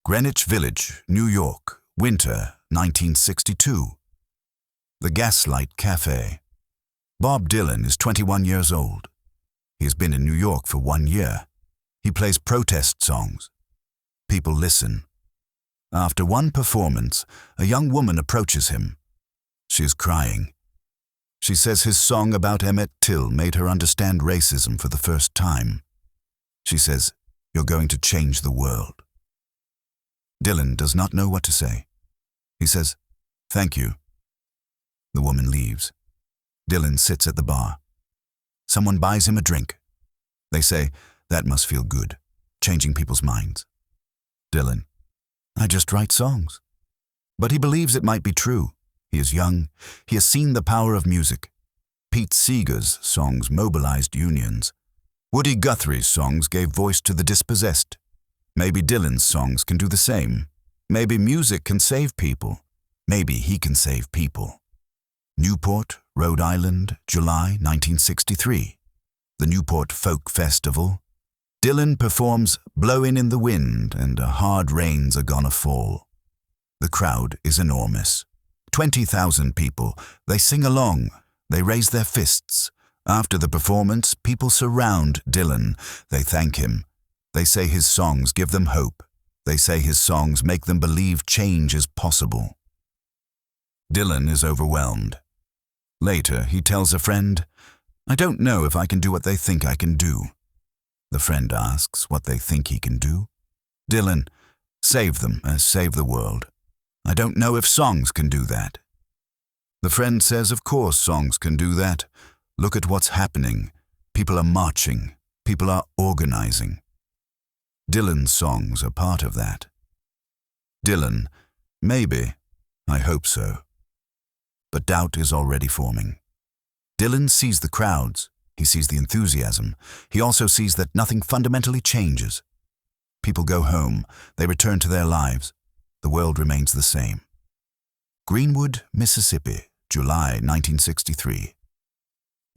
Greenwich Village, New York, winter 1962. The Gaslight Cafe. Bob Dylan is 21 years old. He has been in New York for 1 year. He plays protest songs. People listen. After one performance, a young woman approaches him. She is crying. She says his song about Emmett Till made her understand racism for the first time. She says, "You're going to change the world." Dylan does not know what to say. He says, "Thank you." The woman leaves. Dylan sits at the bar. Someone buys him a drink. They say, "That must feel good, changing people's minds." Dylan, "I just write songs." But he believes it might be true. He is young. He has seen the power of music. Pete Seeger's songs mobilized unions. Woody Guthrie's songs gave voice to the dispossessed. Maybe Dylan's songs can do the same. Maybe music can save people. Maybe he can save people. Newport, Rhode Island, July 1963. The Newport Folk Festival. Dylan performs "Blowin' in the Wind" and "A Hard Rain's a Gonna Fall." The crowd is enormous. 20,000 people. They sing along. They raise their fists. After the performance, people surround Dylan. They thank him. They say his songs give them hope. They say his songs make them believe change is possible. Dylan is overwhelmed. Later, he tells a friend, "I don't know if I can do what they think I can do." The friend asks what they think he can do. Dylan, "Save them as save the world. I don't know if songs can do that." The friend says, "Of course songs can do that. Look at what's happening. People are marching. People are organizing." Dylan's songs are part of that. Dylan, "Maybe. I hope so." But doubt is already forming. Dylan sees the crowds. He sees the enthusiasm. He also sees that nothing fundamentally changes. People go home. They return to their lives. The world remains the same. Greenwood, Mississippi, July 1963.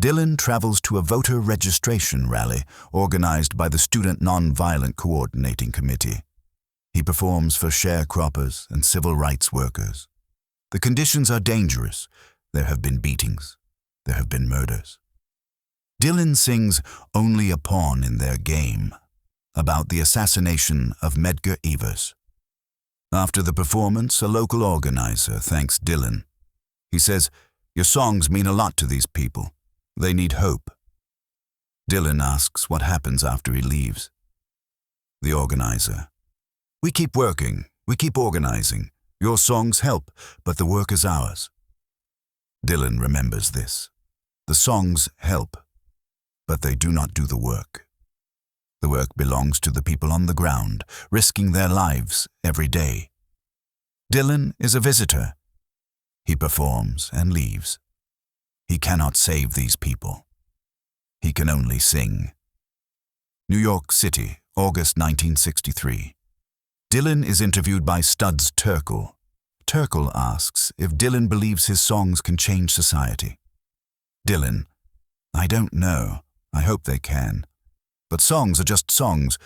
Dylan travels to a voter registration rally organized by the Student Nonviolent Coordinating Committee. He performs for sharecroppers and civil rights workers. The conditions are dangerous. There have been beatings. There have been murders. Dylan sings "Only a Pawn in Their Game" about the assassination of Medgar Evers. After the performance, a local organizer thanks Dylan. He says, "Your songs mean a lot to these people. They need hope." Dylan asks what happens after he leaves. The organizer, "We keep working. We keep organizing. Your songs help, but the work is ours." Dylan remembers this. The songs help, but they do not do the work. The work belongs to the people on the ground, risking their lives every day. Dylan is a visitor. He performs and leaves. He cannot save these people. He can only sing. New York City, August 1963. Dylan is interviewed by Studs Terkel. Terkel asks if Dylan believes his songs can change society. Dylan, "I don't know. I hope they can. But songs are just songs.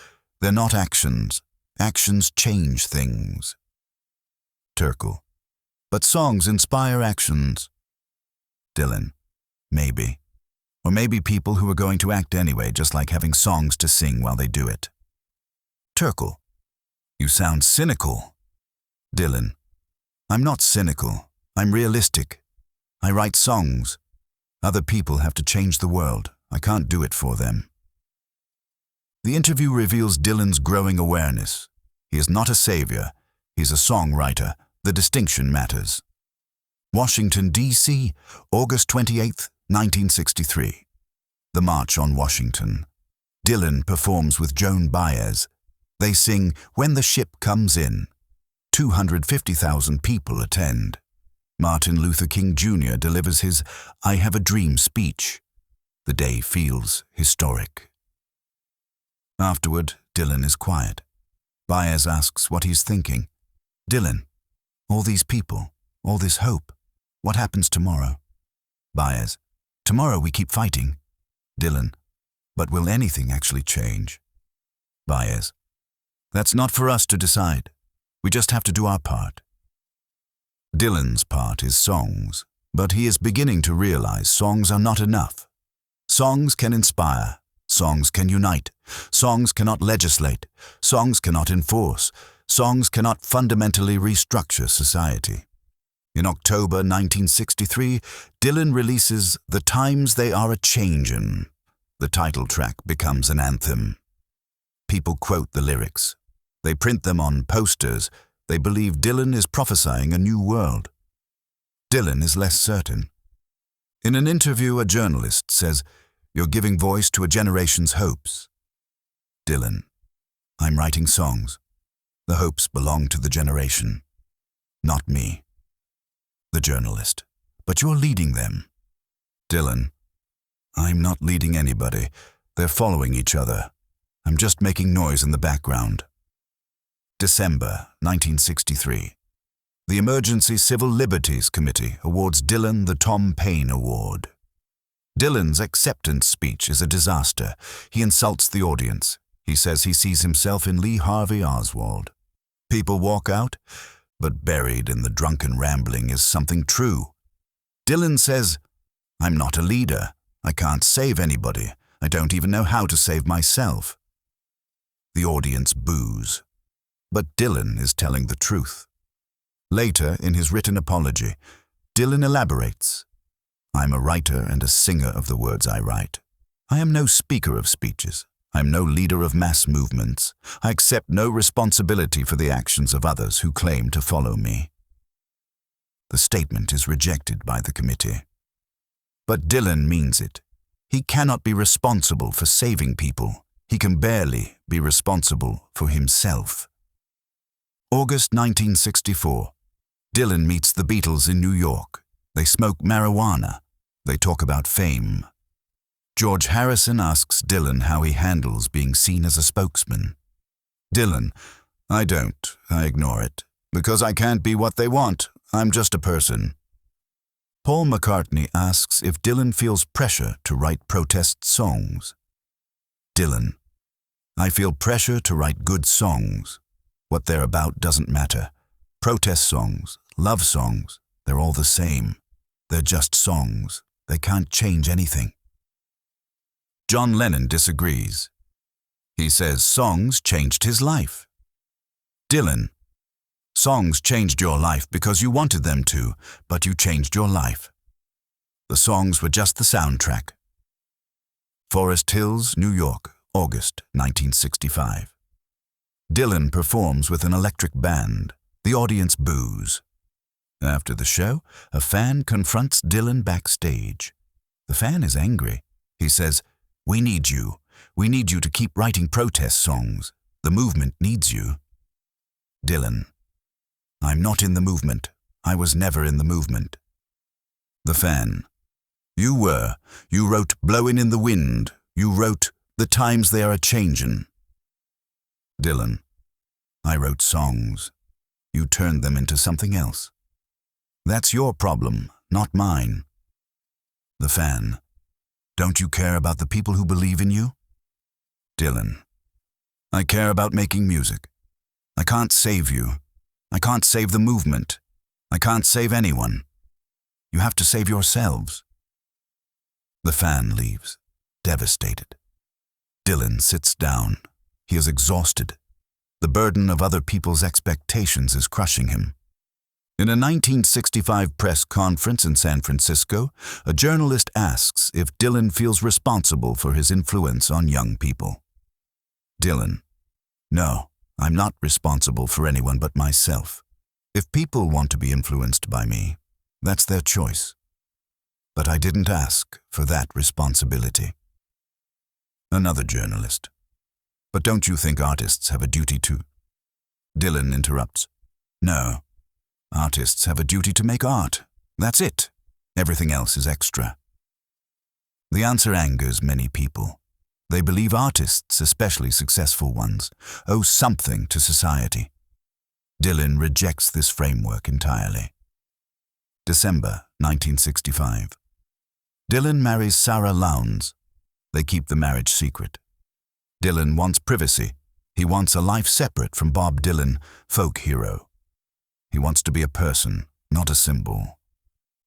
They're not actions. Actions change things." Terkel, "But songs inspire actions." Dylan, "Maybe. Or maybe people who are going to act anyway, just like having songs to sing while they do it." Terkel, "You sound cynical." Dylan, "I'm not cynical. I'm realistic. I write songs. Other people have to change the world. I can't do it for them." The interview reveals Dylan's growing awareness. He is not a savior. He's a songwriter. The distinction matters. Washington, D.C., August 28, 1963. The March on Washington. Dylan performs with Joan Baez. They sing "When the Ship Comes In." 250,000 people attend. Martin Luther King Jr. delivers his "I Have a Dream" speech. The day feels historic. Afterward, Dylan is quiet. Baez asks what he's thinking. Dylan, "All these people, all this hope. What happens tomorrow?" Baez, "Tomorrow we keep fighting." Dylan, "But will anything actually change?" Baez, "That's not for us to decide. We just have to do our part. Dylan's part is songs, but he is beginning to realize songs are not enough. Songs can inspire. Songs can unite. Songs cannot legislate. Songs cannot enforce. Songs cannot fundamentally restructure society. In October 1963, Dylan releases The Times They Are A-Changin'. The title track becomes an anthem. People quote the lyrics. They print them on posters. They believe Dylan is prophesying a new world. Dylan is less certain. In an interview, a journalist says, "You're giving voice to a generation's hopes." Dylan: "I'm writing songs. The hopes belong to the generation, not me." The journalist: "But you're leading them." Dylan: "I'm not leading anybody. They're following each other. I'm just making noise in the background." December 1963. The Emergency Civil Liberties Committee awards Dylan the Tom Paine Award. Dylan's acceptance speech is a disaster. He insults the audience. He says he sees himself in Lee Harvey Oswald. People walk out, but buried in the drunken rambling is something true. Dylan says, "I'm not a leader. I can't save anybody. I don't even know how to save myself." The audience boos. But Dylan is telling the truth. Later, in his written apology, Dylan elaborates, "I'm a writer and a singer of the words I write. I am no speaker of speeches. I am no leader of mass movements. I accept no responsibility for the actions of others who claim to follow me." The statement is rejected by the committee. But Dylan means it. He cannot be responsible for saving people. He can barely be responsible for himself. August 1964. Dylan meets the Beatles in New York. They smoke marijuana. They talk about fame. George Harrison asks Dylan how he handles being seen as a spokesman. Dylan: "I don't. I ignore it. Because I can't be what they want. I'm just a person." Paul McCartney asks if Dylan feels pressure to write protest songs. Dylan: "I feel pressure to write good songs. What they're about doesn't matter. Protest songs, love songs, they're all the same. They're just songs. They can't change anything." John Lennon disagrees. He says songs changed his life. Dylan: "Songs changed your life because you wanted them to, but you changed your life. The songs were just the soundtrack." Forest Hills, New York, August 1965. Dylan performs with an electric band. The audience boos. After the show, a fan confronts Dylan backstage. The fan is angry. He says, "We need you. We need you to keep writing protest songs. The movement needs you." Dylan: "I'm not in the movement. I was never in the movement." The fan: "You were. You wrote Blowin' in the Wind. You wrote The Times They Are A-Changin'." Dylan: "I wrote songs. You turned them into something else. That's your problem, not mine." The fan: "Don't you care about the people who believe in you?" Dylan: "I care about making music. I can't save you. I can't save the movement. I can't save anyone. You have to save yourselves." The fan leaves, devastated. Dylan sits down. He is exhausted. The burden of other people's expectations is crushing him. In a 1965 press conference in San Francisco, a journalist asks if Dylan feels responsible for his influence on young people. Dylan: "No, I'm not responsible for anyone but myself. If people want to be influenced by me, that's their choice. But I didn't ask for that responsibility." Another journalist: "But don't you think artists have a duty to—" Dylan interrupts: "No. Artists have a duty to make art. That's it. Everything else is extra." The answer angers many people. They believe artists, especially successful ones, owe something to society. Dylan rejects this framework entirely. December 1965. Dylan marries Sarah Lowndes. They keep the marriage secret. Dylan wants privacy. He wants a life separate from Bob Dylan, folk hero. He wants to be a person, not a symbol.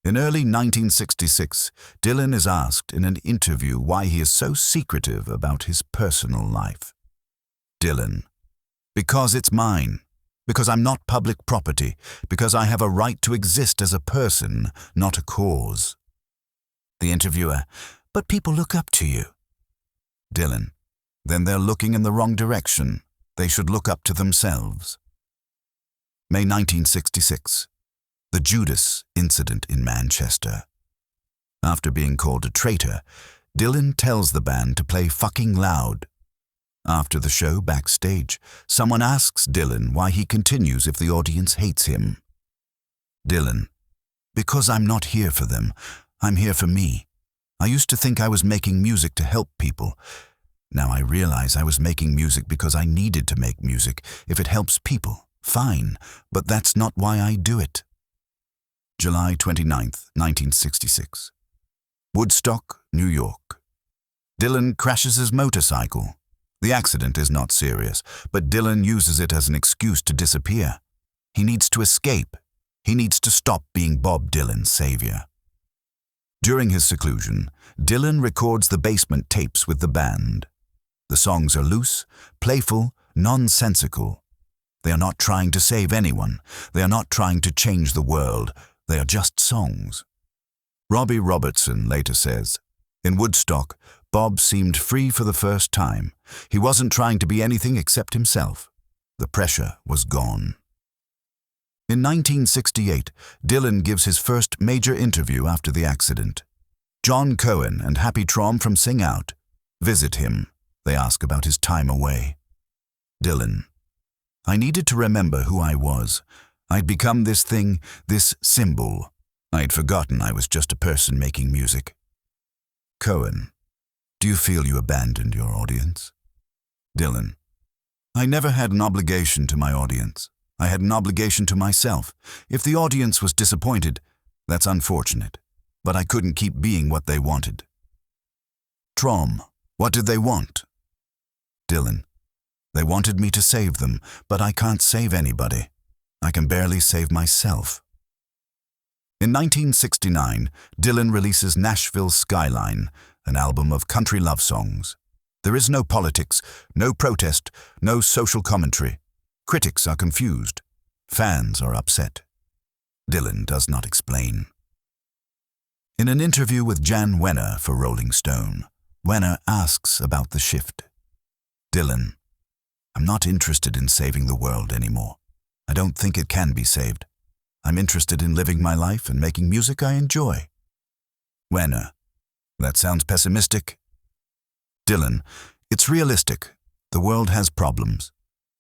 In early 1966, Dylan is asked in an interview why he is so secretive about his personal life. Dylan: "Because it's mine. Because I'm not public property. Because I have a right to exist as a person, not a cause." The interviewer: "But people look up to you." Dylan: "Then they're looking in the wrong direction. They should look up to themselves." May 1966. The Judas incident in Manchester. After being called a traitor, Dylan tells the band to play fucking loud. After the show, backstage, someone asks Dylan why he continues if the audience hates him. Dylan: "Because I'm not here for them. I'm here for me. I used to think I was making music to help people. Now I realize I was making music because I needed to make music. If it helps people, fine, but that's not why I do it." July 29th, 1966. Woodstock, New York. Dylan crashes his motorcycle. The accident is not serious, but Dylan uses it as an excuse to disappear. He needs to escape. He needs to stop being Bob Dylan's savior. During his seclusion, Dylan records the basement tapes with the band. The songs are loose, playful, nonsensical. They are not trying to save anyone. They are not trying to change the world. They are just songs. Robbie Robertson later says, "In Woodstock, Bob seemed free for the first time. He wasn't trying to be anything except himself. The pressure was gone." In 1968, Dylan gives his first major interview after the accident. John Cohen and Happy Traum from Sing Out visit him. They ask about his time away. Dylan: "I needed to remember who I was. I'd become this thing, this symbol. I'd forgotten I was just a person making music." Cohen: "Do you feel you abandoned your audience?" Dylan: "I never had an obligation to my audience. I had an obligation to myself. If the audience was disappointed, that's unfortunate. But I couldn't keep being what they wanted." Traum: "What did they want?" Dylan: "They wanted me to save them, but I can't save anybody. I can barely save myself." In 1969, Dylan releases Nashville Skyline, an album of country love songs. There is no politics, no protest, no social commentary. Critics are confused. Fans are upset. Dylan does not explain. In an interview with Jan Wenner for Rolling Stone, Wenner asks about the shift. Dylan: "I'm not interested in saving the world anymore. I don't think it can be saved. I'm interested in living my life and making music I enjoy." Wenner: "That sounds pessimistic." Dylan: "It's realistic. The world has problems.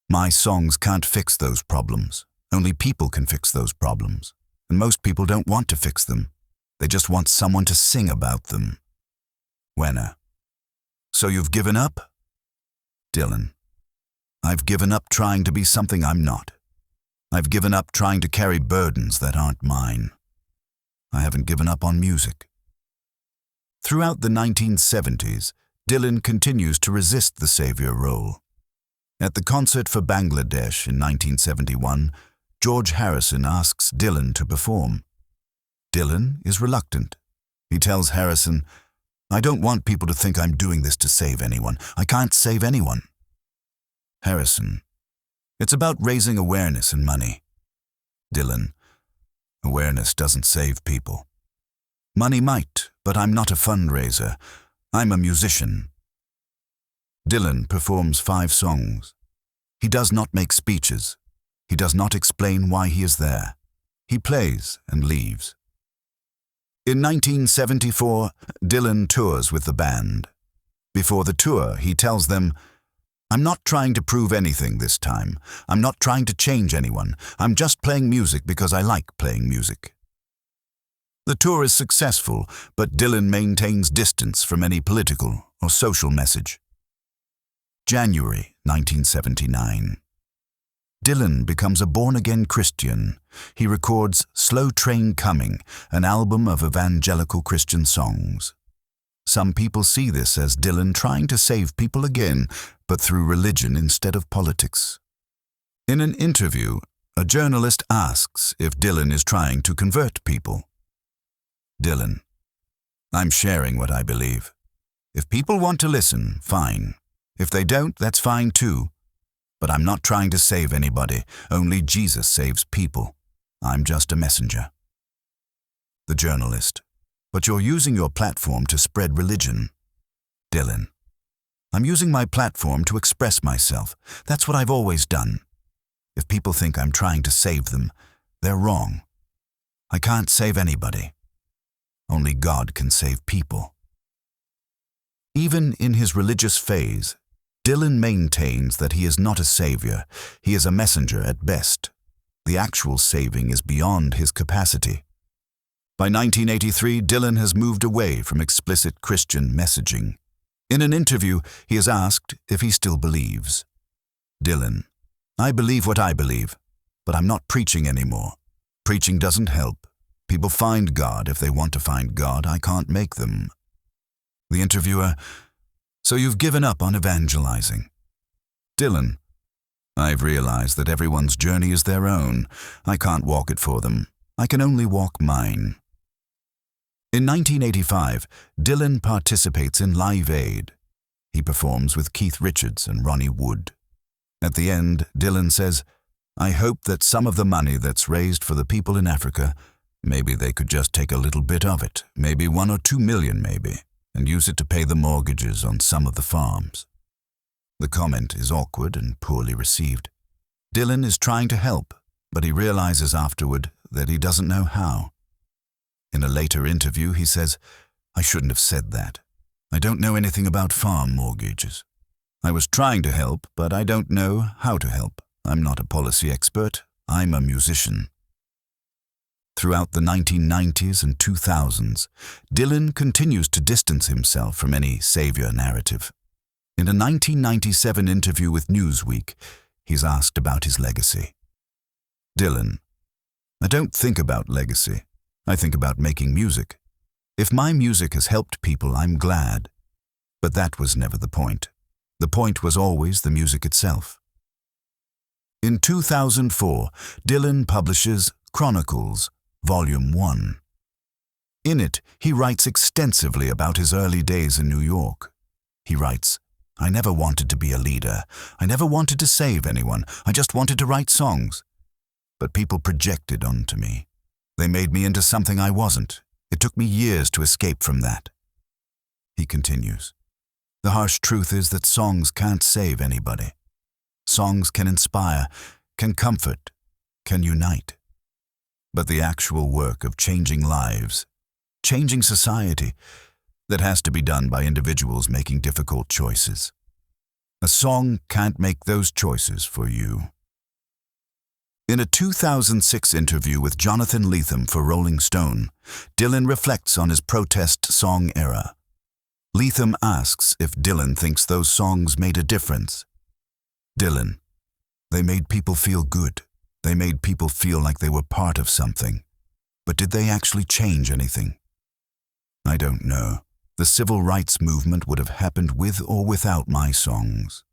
My songs can't fix those problems. Only people can fix those problems. And most people don't want to fix them. They just want someone to sing about them." Wenner: "So you've given up?" Dylan: "I've given up trying to be something I'm not. I've given up trying to carry burdens that aren't mine. I haven't given up on music." Throughout the 1970s, Dylan continues to resist the savior role. At the concert for Bangladesh in 1971, George Harrison asks Dylan to perform. Dylan is reluctant. He tells Harrison, "I don't want people to think I'm doing this to save anyone. I can't save anyone." Harrison: "It's about raising awareness and money." Dylan: "Awareness doesn't save people. Money might, but I'm not a fundraiser. I'm a musician." Dylan performs 5 songs. He does not make speeches. He does not explain why he is there. He plays and leaves. In 1974, Dylan tours with the band. Before the tour, he tells them, "I'm not trying to prove anything this time. I'm not trying to change anyone. I'm just playing music because I like playing music." The tour is successful, but Dylan maintains distance from any political or social message. January 1979. Dylan becomes a born-again Christian. He records Slow Train Coming, an album of evangelical Christian songs. Some people see this as Dylan trying to save people again, but through religion instead of politics. In an interview, a journalist asks if Dylan is trying to convert people. Dylan: I'm sharing what I believe. If people want to listen, fine. If they don't, that's fine too. But I'm not trying to save anybody. Only Jesus saves people. I'm just a messenger. The journalist: But you're using your platform to spread religion. Dylan: I'm using my platform to express myself. That's what I've always done. If people think I'm trying to save them, they're wrong. I can't save anybody. Only God can save people. Even in his religious phase, Dylan maintains that he is not a savior. He is a messenger at best. The actual saving is beyond his capacity. By 1983, Dylan has moved away from explicit Christian messaging. In an interview, he is asked if he still believes. Dylan: I believe what I believe, but I'm not preaching anymore. Preaching doesn't help. People find God if they want to find God. I can't make them. The interviewer: So you've given up on evangelizing? Dylan: I've realized that everyone's journey is their own. I can't walk it for them. I can only walk mine. In 1985, Dylan participates in Live Aid. He performs with Keith Richards and Ronnie Wood. At the end, Dylan says, I hope that some of the money that's raised for the people in Africa, maybe they could just take a little bit of it, maybe 1 or 2 million maybe, and use it to pay the mortgages on some of the farms. The comment is awkward and poorly received. Dylan is trying to help, but he realizes afterward that he doesn't know how. In a later interview, he says, I shouldn't have said that. I don't know anything about farm mortgages. I was trying to help, but I don't know how to help. I'm not a policy expert. I'm a musician. Throughout the 1990s and 2000s, Dylan continues to distance himself from any savior narrative. In a 1997 interview with Newsweek, he's asked about his legacy. Dylan: I don't think about legacy. I think about making music. If my music has helped people, I'm glad. But that was never the point. The point was always the music itself. In 2004, Dylan publishes Chronicles, Volume 1. In it, he writes extensively about his early days in New York. He writes, I never wanted to be a leader. I never wanted to save anyone. I just wanted to write songs. But people projected onto me. They made me into something I wasn't. It took me years to escape from that. He continues, the harsh truth is that songs can't save anybody. Songs can inspire, can comfort, can unite. But the actual work of changing lives, changing society, that has to be done by individuals making difficult choices. A song can't make those choices for you. In a 2006 interview with Jonathan Lethem for Rolling Stone, Dylan reflects on his protest song era. Lethem asks if Dylan thinks those songs made a difference. Dylan: They made people feel good. They made people feel like they were part of something. But did they actually change anything? I don't know. The civil rights movement would have happened with or without my songs.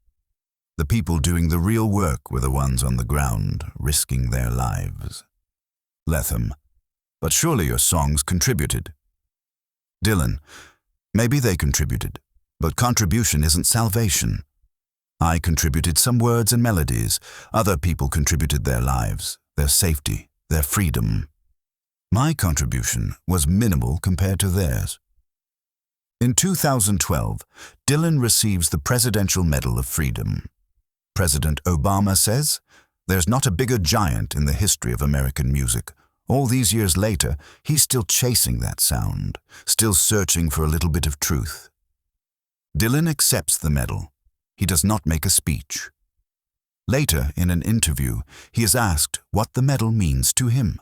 The people doing the real work were the ones on the ground, risking their lives. Lethem: But surely your songs contributed. Dylan: Maybe they contributed, but contribution isn't salvation. I contributed some words and melodies. Other people contributed their lives, their safety, their freedom. My contribution was minimal compared to theirs. In 2012, Dylan receives the Presidential Medal of Freedom. President Obama says, there's not a bigger giant in the history of American music. All these years later, he's still chasing that sound, still searching for a little bit of truth. Dylan accepts the medal. He does not make a speech. Later, in an interview, he is asked what the medal means to him.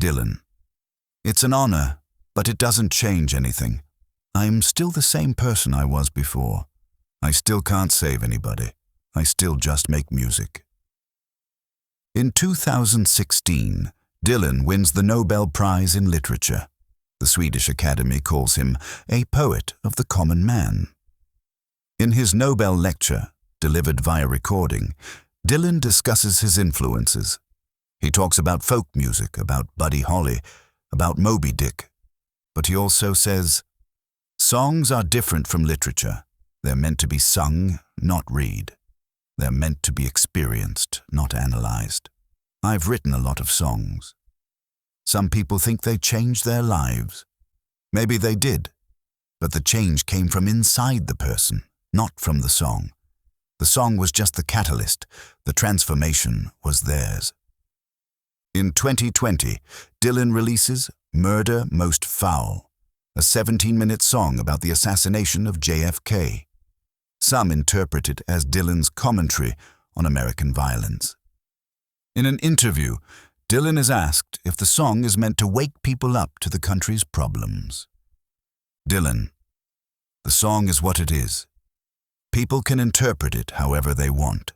Dylan: It's an honor, but it doesn't change anything. I'm still the same person I was before. I still can't save anybody. I still just make music. In 2016, Dylan wins the Nobel Prize in Literature. The Swedish Academy calls him a poet of the common man. In his Nobel lecture, delivered via recording, Dylan discusses his influences. He talks about folk music, about Buddy Holly, about Moby Dick. But he also says, "Songs are different from literature. They're meant to be sung, not read. They're meant to be experienced, not analyzed. I've written a lot of songs. Some people think they changed their lives. Maybe they did, but the change came from inside the person, not from the song. The song was just the catalyst. The transformation was theirs." In 2020, Dylan releases Murder Most Foul, a 17-minute song about the assassination of JFK. Some interpret it as Dylan's commentary on American violence. In an interview, Dylan is asked if the song is meant to wake people up to the country's problems. Dylan: "The song is what it is. People can interpret it however they want.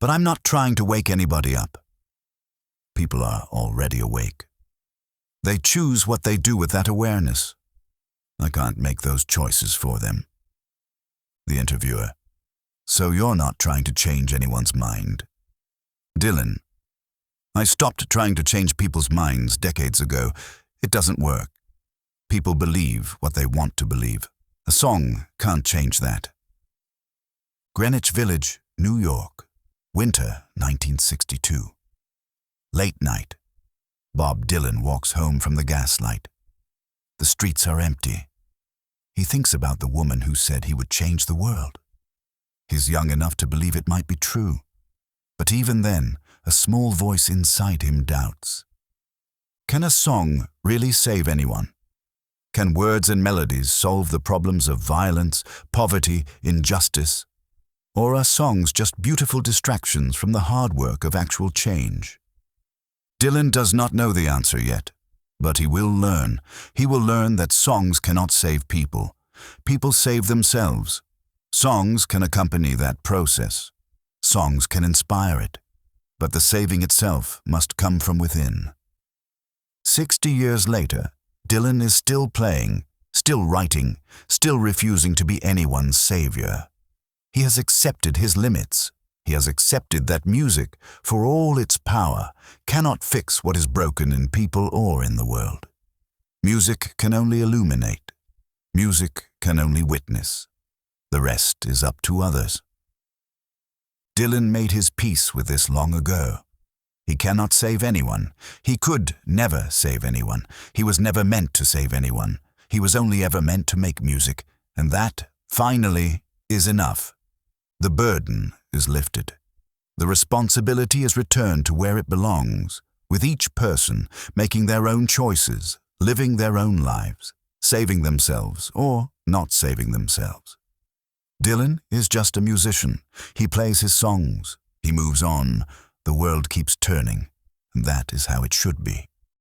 But I'm not trying to wake anybody up. People are already awake. They choose what they do with that awareness. I can't make those choices for them." The interviewer: "So you're not trying to change anyone's mind?" Dylan: "I stopped trying to change people's minds decades ago. It doesn't work. People believe what they want to believe. A song can't change that." Greenwich Village, New York, winter 1962. Late night. Bob Dylan walks home from the gaslight. The streets are empty. He thinks about the woman who said he would change the world. He's young enough to believe it might be true. But even then, a small voice inside him doubts. Can a song really save anyone? Can words and melodies solve the problems of violence, poverty, injustice? Or are songs just beautiful distractions from the hard work of actual change? Dylan does not know the answer yet, but he will learn. He will learn that songs cannot save people. People save themselves. Songs can accompany that process. Songs can inspire it. But the saving itself must come from within. 60 years later, Dylan is still playing, still writing, still refusing to be anyone's savior. He has accepted his limits. He has accepted that music, for all its power, cannot fix what is broken in people or in the world. Music can only illuminate. Music can only witness. The rest is up to others. Dylan made his peace with this long ago. He cannot save anyone. He could never save anyone. He was never meant to save anyone. He was only ever meant to make music, and that, finally, is enough. The burden is lifted. The responsibility is returned to where it belongs, with each person making their own choices, living their own lives, saving themselves or not saving themselves. Dylan is just a musician. He plays his songs. He moves on. The world keeps turning, and that is how it should be.